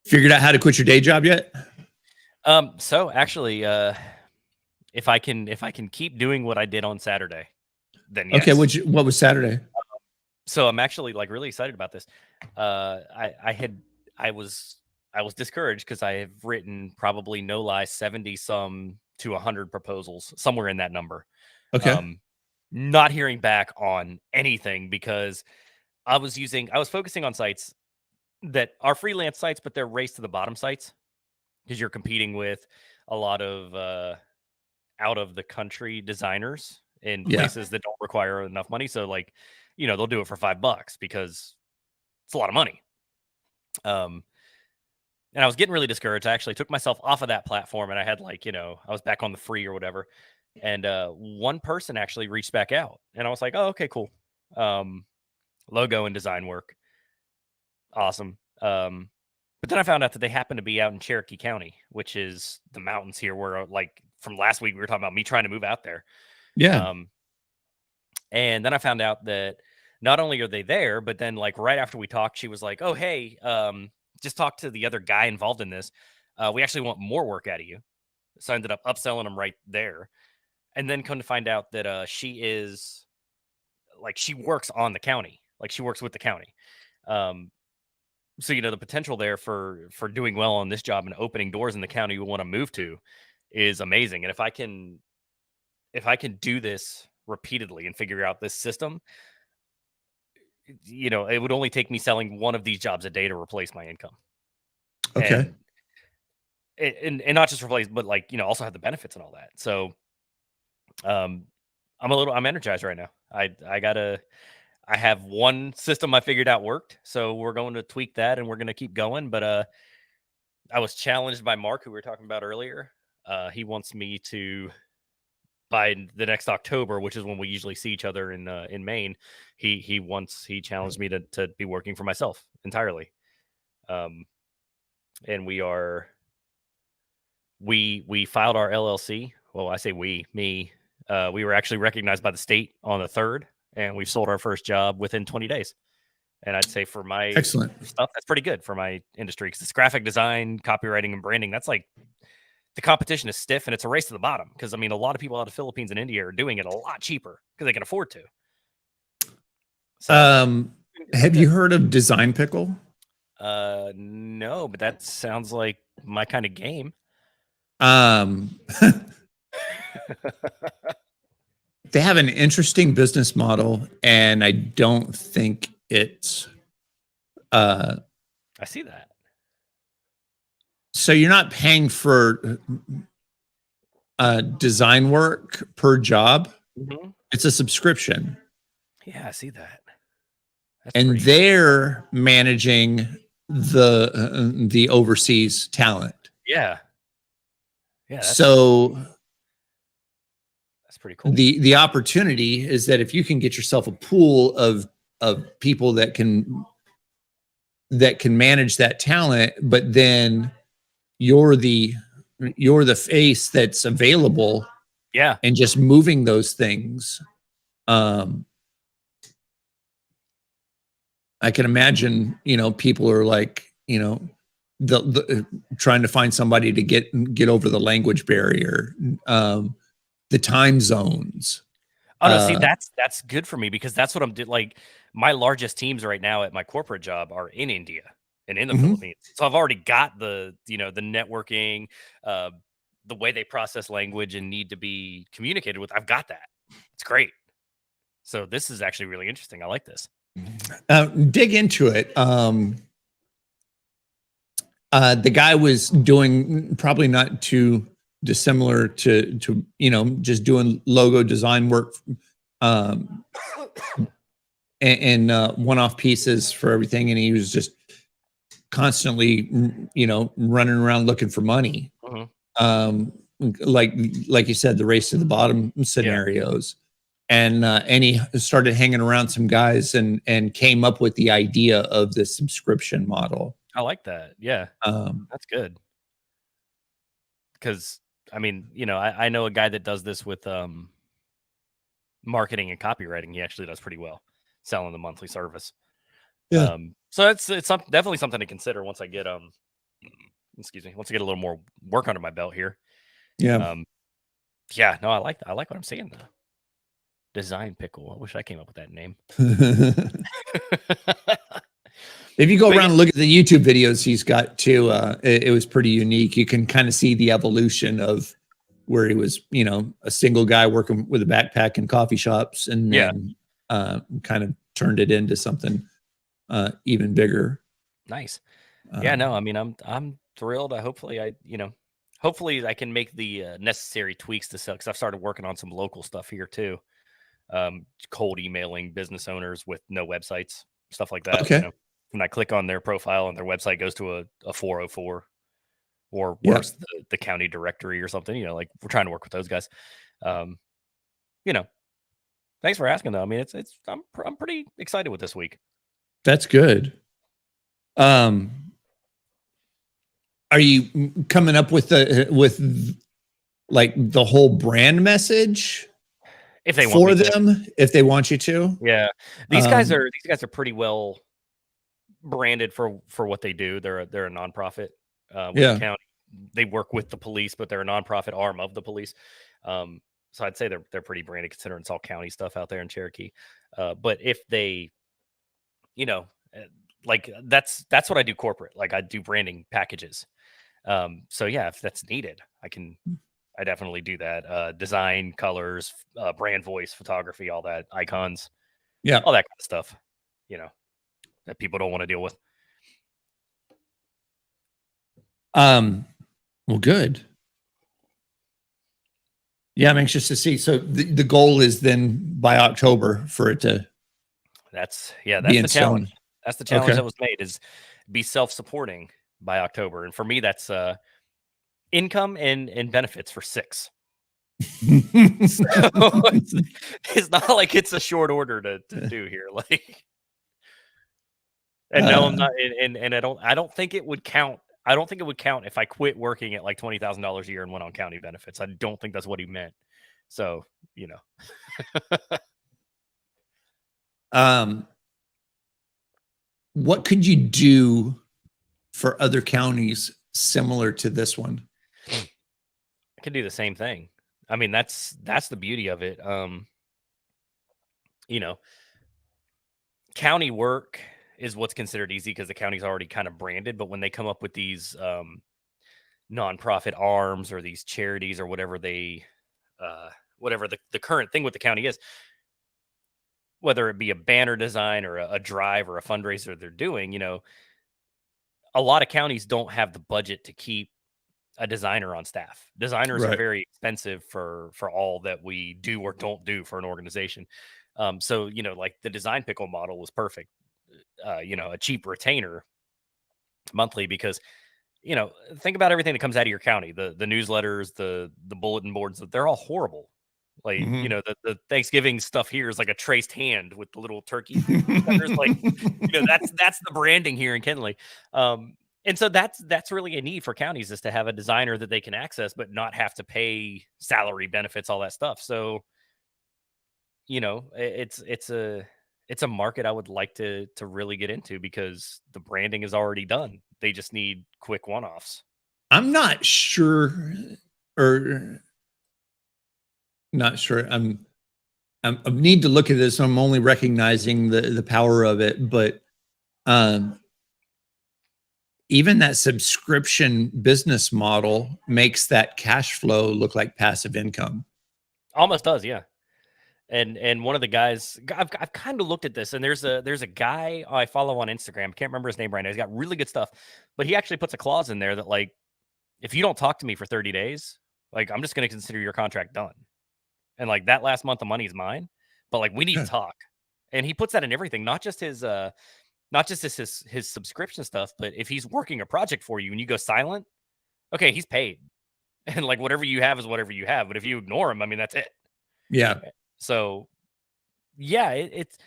Figured out how to quit your day job yet? So actually, if I can keep doing what I did on Saturday, then yes. Okay. What was Saturday? So I'm actually like really excited about this. I was discouraged because I have written probably no lie 70 some to 100 proposals, somewhere in that number. Okay. Not hearing back on anything because I was focusing on sites that are freelance sites, but they're race to the bottom sites because you're competing with a lot of out of the country designers in places that don't require enough money. So like, they'll do it for $5 because it's a lot of money. And I was getting really discouraged. I actually took myself off of that platform and I had like, I was back on the free or whatever. And one person actually reached back out and I was like, oh, okay, cool. Logo and design work. Awesome. But then I found out that they happen to be out in Cherokee County, which is the mountains here where like from last week, we were talking about me trying to move out there. Yeah. And then I found out that not only are they there, but then like right after we talked, she was like, oh, hey, just talk to the other guy involved in this. We actually want more work out of you. So I ended up upselling them right there. And then come to find out that she is like, she works on the county. Like she works with the county. so the potential there for doing well on this job and opening doors in the county you want to move to is amazing. And if I can do this repeatedly and figure out this system, it would only take me selling one of these jobs a day to replace my income. Okay. And not just replace, but also have the benefits and all that. So I'm energized right now. I have one system I figured out worked, so we're going to tweak that and we're going to keep going. But I was challenged by Mark, who we were talking about earlier. He wants me to, by the next October, which is when we usually see each other in Maine, he challenged me to be working for myself entirely. And we filed our LLC. Well, I say me. We were actually recognized by the state on the 3rd, and we've sold our first job within 20 days. And I'd say for my Excellent stuff, that's pretty good for my industry, because it's graphic design, copywriting, and branding. That's like, the competition is stiff, and it's a race to the bottom. Because a lot of people out of the Philippines and India are doing it a lot cheaper because they can afford to. So, have you heard of Design Pickle? No, but that sounds like my kind of game. They have an interesting business model, and I don't think it's I see that. So you're not paying for design work per job. Mm-hmm. It's a subscription. Yeah, I see that. And they're managing the overseas talent. Yeah. So that's pretty cool. The opportunity is that if you can get yourself a pool of people that can manage that talent, but then you're the face that's available. Yeah. And just moving those things. I can imagine, people are like, the trying to find somebody to get over the language barrier, the time zones. Oh no, see, that's good for me, because that's what I'm doing. Like, my largest teams right now at my corporate job are in India and in the Philippines. So I've already got the networking, the way they process language and need to be communicated with. I've got that. It's great. So this is actually really interesting. I like this. Dig into it. The guy was doing probably not too dissimilar to just doing logo design work, and one-off pieces for everything, and he was just constantly running around looking for money. Like you said, the race to the bottom scenarios. And he started hanging around some guys and came up with the idea of the subscription model. I like that. Yeah. That's good. Because I know a guy that does this with marketing and copywriting. He actually does pretty well selling the monthly service. Yeah. So it's definitely something to consider once I get once I get a little more work under my belt here. Yeah. Yeah. No, I like what I'm seeing though. Design Pickle. I wish I came up with that name. If you go around and look at the YouTube videos he's got too, it was pretty unique. You can kind of see the evolution of where he was, a single guy working with a backpack in coffee shops, and then kind of turned it into something even bigger. Nice. Yeah, no, I'm thrilled. Hopefully I can make the necessary tweaks to sell, because I've started working on some local stuff here too. Cold emailing business owners with no websites, stuff like that. Okay. When I click on their profile and their website goes to a 404, or worse, the county directory or something, like, we're trying to work with those guys. Thanks for asking though. I'm pretty excited with this week. That's good. Are you coming up with like the whole brand message? If they want for them, if they want you to. Yeah. These guys are pretty well branded for what they do. They're a nonprofit. With the county. They work with the police, but they're a nonprofit arm of the police. So I'd say they're pretty branded, considering it's all county stuff out there in Cherokee. But if they, like that's what I do corporate. Like I do branding packages. So yeah, if that's needed, I definitely do that. Design, colors, brand voice, photography, all that, icons, Yeah. all that kind of stuff, that people don't want to deal with. Well, good. Yeah, I'm anxious to see. So the goal is then by October for it to That's be the in challenge. stone. That's the challenge Okay. that was made, is be self-supporting by October. And for me, that's income and benefits for 6. So it's not like it's a short order to do here. Like, and no, I'm not, and I don't think it would count. I don't think it would count if I quit working at like $20,000 a year and went on county benefits. I don't think that's what he meant. So, what could you do for other counties similar to this one? I could do the same thing. I mean, that's the beauty of it. County work is what's considered easy because the county's already kind of branded. But when they come up with these nonprofit arms or these charities or whatever whatever the current thing with the county is, whether it be a banner design or a drive or a fundraiser they're doing, a lot of counties don't have the budget to keep a designer on staff. Designers are very expensive for all that we do or don't do for an organization. So, like the design pickle model was perfect. A cheap retainer monthly, because, think about everything that comes out of your county, the newsletters, the bulletin boards, they're all horrible. Like, the Thanksgiving stuff here is like a traced hand with the little turkey feathers. Like, that's the branding here in Kenley. And so that's really a need for counties, is to have a designer that they can access, but not have to pay salary, benefits, all that stuff. So, it's a market I would like to really get into, because the branding is already done. They just need quick one-offs. I'm not sure, or not sure. I need to look at this. I'm only recognizing the power of it, but even that subscription business model makes that cash flow look like passive income. Almost does, yeah. And one of the guys, I've kind of looked at this, and there's a guy I follow on Instagram. Can't remember his name right now. He's got really good stuff, but he actually puts a clause in there that, like, if you don't talk to me for 30 days, like, I'm just going to consider your contract done. And like, that last month of money is mine, but like, we need to talk. And he puts that in everything, not just his subscription stuff, but if he's working a project for you and you go silent, okay, he's paid. And like, whatever you have is whatever you have. But if you ignore him, I mean, that's it. Yeah. So yeah, it's,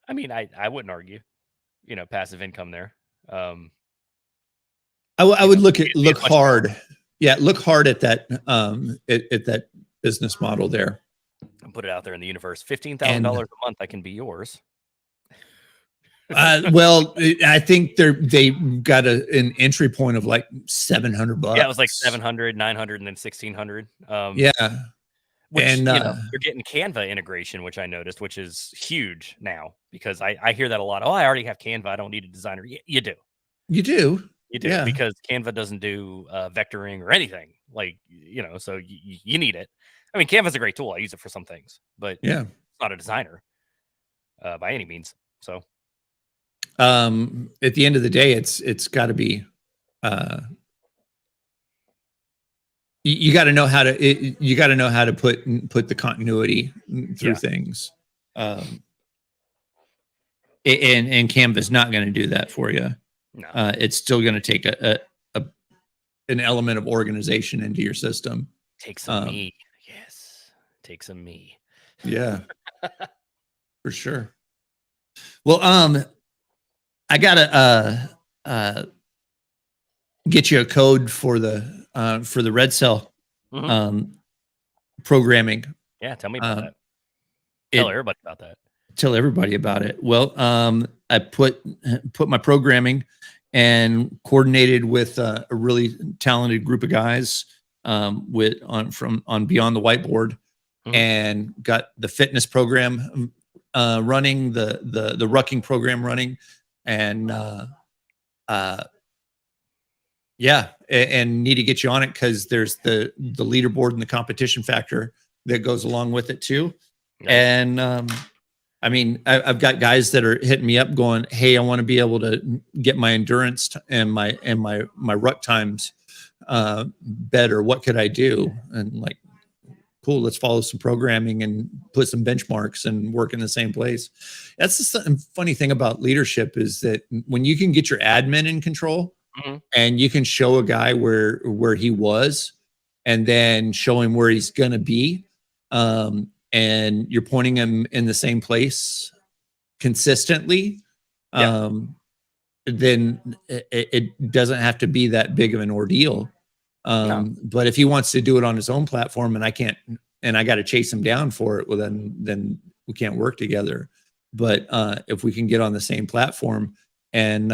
I mean, I wouldn't argue, passive income there. I would look hard. Yeah. Look hard at that, at that business model there. And put it out there in the universe. $15,000 a month, I can be yours. Well, I think they got an entry point of like $700. Yeah, it was like 700, 900, and then 1,600. Yeah. Which, you're getting Canva integration, which I noticed, which is huge now, because I hear that a lot. Oh, I already have Canva. I don't need a designer. You do. You do. You do, yeah. Because Canva doesn't do vectoring or anything. Like, so you need it. I mean, Canva's a great tool. I use it for some things, but yeah, it's not a designer by any means. So, at the end of the day, it's got to be. You got to know how to. You got to know how to put the continuity through things. And Canva's not going to do that for you. No. It's still going to take an element of organization into your system. Take some me. Yes. Take some me. Yeah. For sure. Well, I gotta get you a code for the red cell programming. Yeah, tell me about that. Tell everybody about that. Tell everybody about it. Well, I put my programming and coordinated with a really talented group of guys on Beyond the Whiteboard, and got the fitness program running, the rucking program running, and yeah, and need to get you on it because there's the leaderboard and the competition factor that goes along with it too. Nice. And I mean, I've got guys that are hitting me up going, "Hey, I want to be able to get my endurance and my ruck times better. What could I do?" And like, cool, let's follow some programming and put some benchmarks and work in the same place. That's the funny thing about leadership is that when you can get your admin in control, mm-hmm. and you can show a guy where he was and then show him where he's going to be, and you're pointing him in the same place consistently, then it doesn't have to be that big of an ordeal. No. But if he wants to do it on his own platform and I can't, and I got to chase him down for it, well, then we can't work together. But if we can get on the same platform and,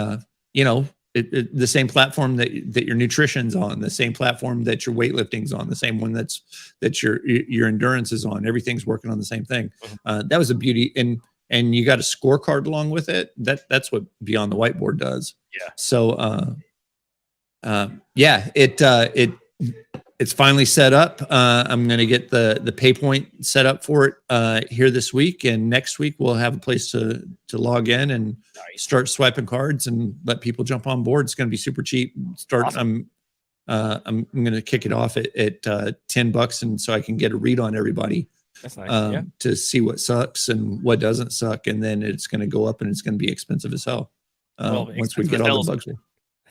the same platform that your nutrition's on, the same platform that your weightlifting's on, the same one that your endurance is on, everything's working on the same thing. That was a beauty. And you got a scorecard along with it. That's what Beyond the Whiteboard does. Yeah. So, it's finally set up. I'm going to get the pay point set up for it here this week, and next week we'll have a place to log in and start swiping cards and let people jump on board. It's going to be super cheap. Awesome. I'm going to kick it off at $10, and so I can get a read on everybody. That's nice. To see what sucks and what doesn't suck, and then it's going to go up and it's going to be expensive as hell once we get all the bugs.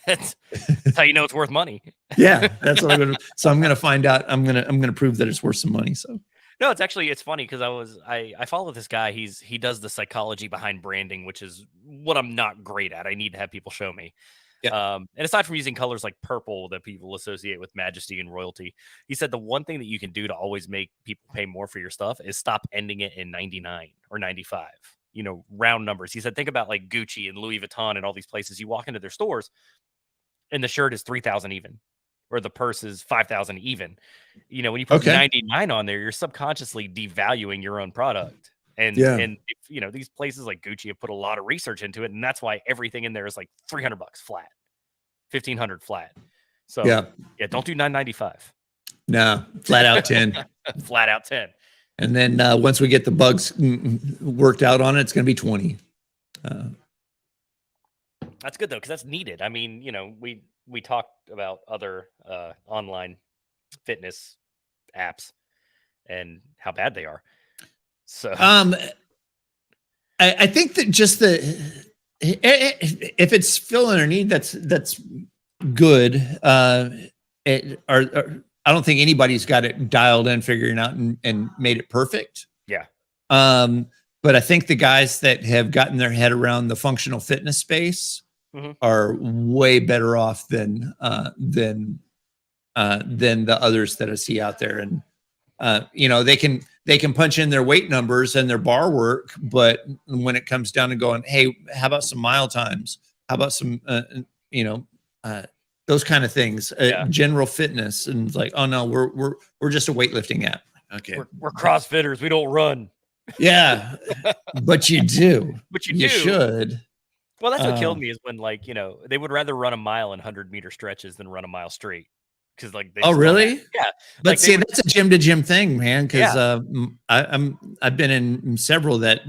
That's how you know it's worth money. Yeah, that's what I'm gonna. So I'm gonna find out. I'm gonna prove that it's worth some money. So no, it's funny because I follow this guy. He does the psychology behind branding, which is what I'm not great at. I need to have people show me. Yeah. And aside from using colors like purple that people associate with majesty and royalty, he said the one thing that you can do to always make people pay more for your stuff is stop ending it in 99 or 95. Round numbers. He said, think about like Gucci and Louis Vuitton and all these places. You walk into their stores and the shirt is 3,000 even, or the purse is 5,000 even. When you put 99 on there, you're subconsciously devaluing your own product. And these places like Gucci have put a lot of research into it, and that's why everything in there is like $300 flat, $1,500 flat. So don't do $995. No, flat out 10. Flat out 10. And then once we get the bugs worked out on it, it's going to be 20. That's good though, because that's needed. I mean, we talked about other online fitness apps and how bad they are. So, I think that just if it's filling a need, that's good. I don't think anybody's got it dialed in, figuring out and made it perfect. Yeah. But I think the guys that have gotten their head around the functional fitness space are way better off than the others that I see out there. And they can punch in their weight numbers and their bar work, but when it comes down to going, hey, how about some mile times? How about some those kind of things, general fitness, and it's like, oh no, we're just a weightlifting app. Okay, we're CrossFitters. We don't run. Yeah, but you do. But you should. Well, that's what killed me is when they would rather run a mile in 100-meter stretches than run a mile straight. Because oh really? Yeah, but see, that's a gym to gym thing, man. Because I've been in several that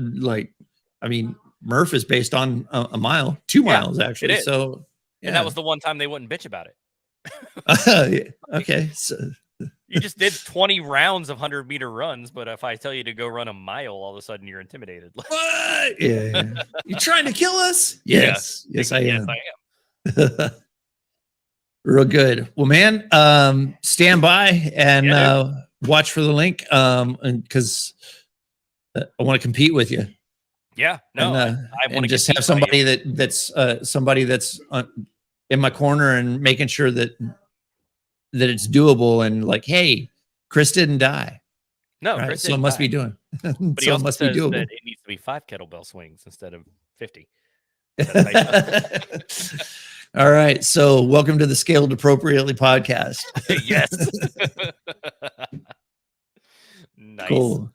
Murph is based on a mile, 2 miles actually. So. Yeah. And that was the one time they wouldn't bitch about it. Okay. So you just did 20 rounds of 100-meter runs, but if I tell you to go run a mile, all of a sudden you're intimidated. What? Yeah. You trying to kill us? Yes. Yes, I am. Yes, I am. Real good. Well, man, stand by and watch for the link because I want to compete with you. Yeah, no, I want to just have somebody that's in my corner and making sure that it's doable and like, hey, Chris didn't die. No, right? Chris so it must be doing. But he also must be doable. That it needs to be 5 kettlebell swings instead of 50. All right, so welcome to the Scaled Appropriately podcast. Yes. Nice. Cool.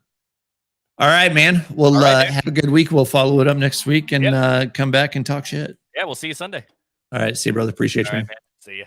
All right, man. Well, right, have a good week. We'll follow it up next week and come back and talk shit. Yeah, we'll see you Sunday. All right. See you, brother. Appreciate you, man. See you.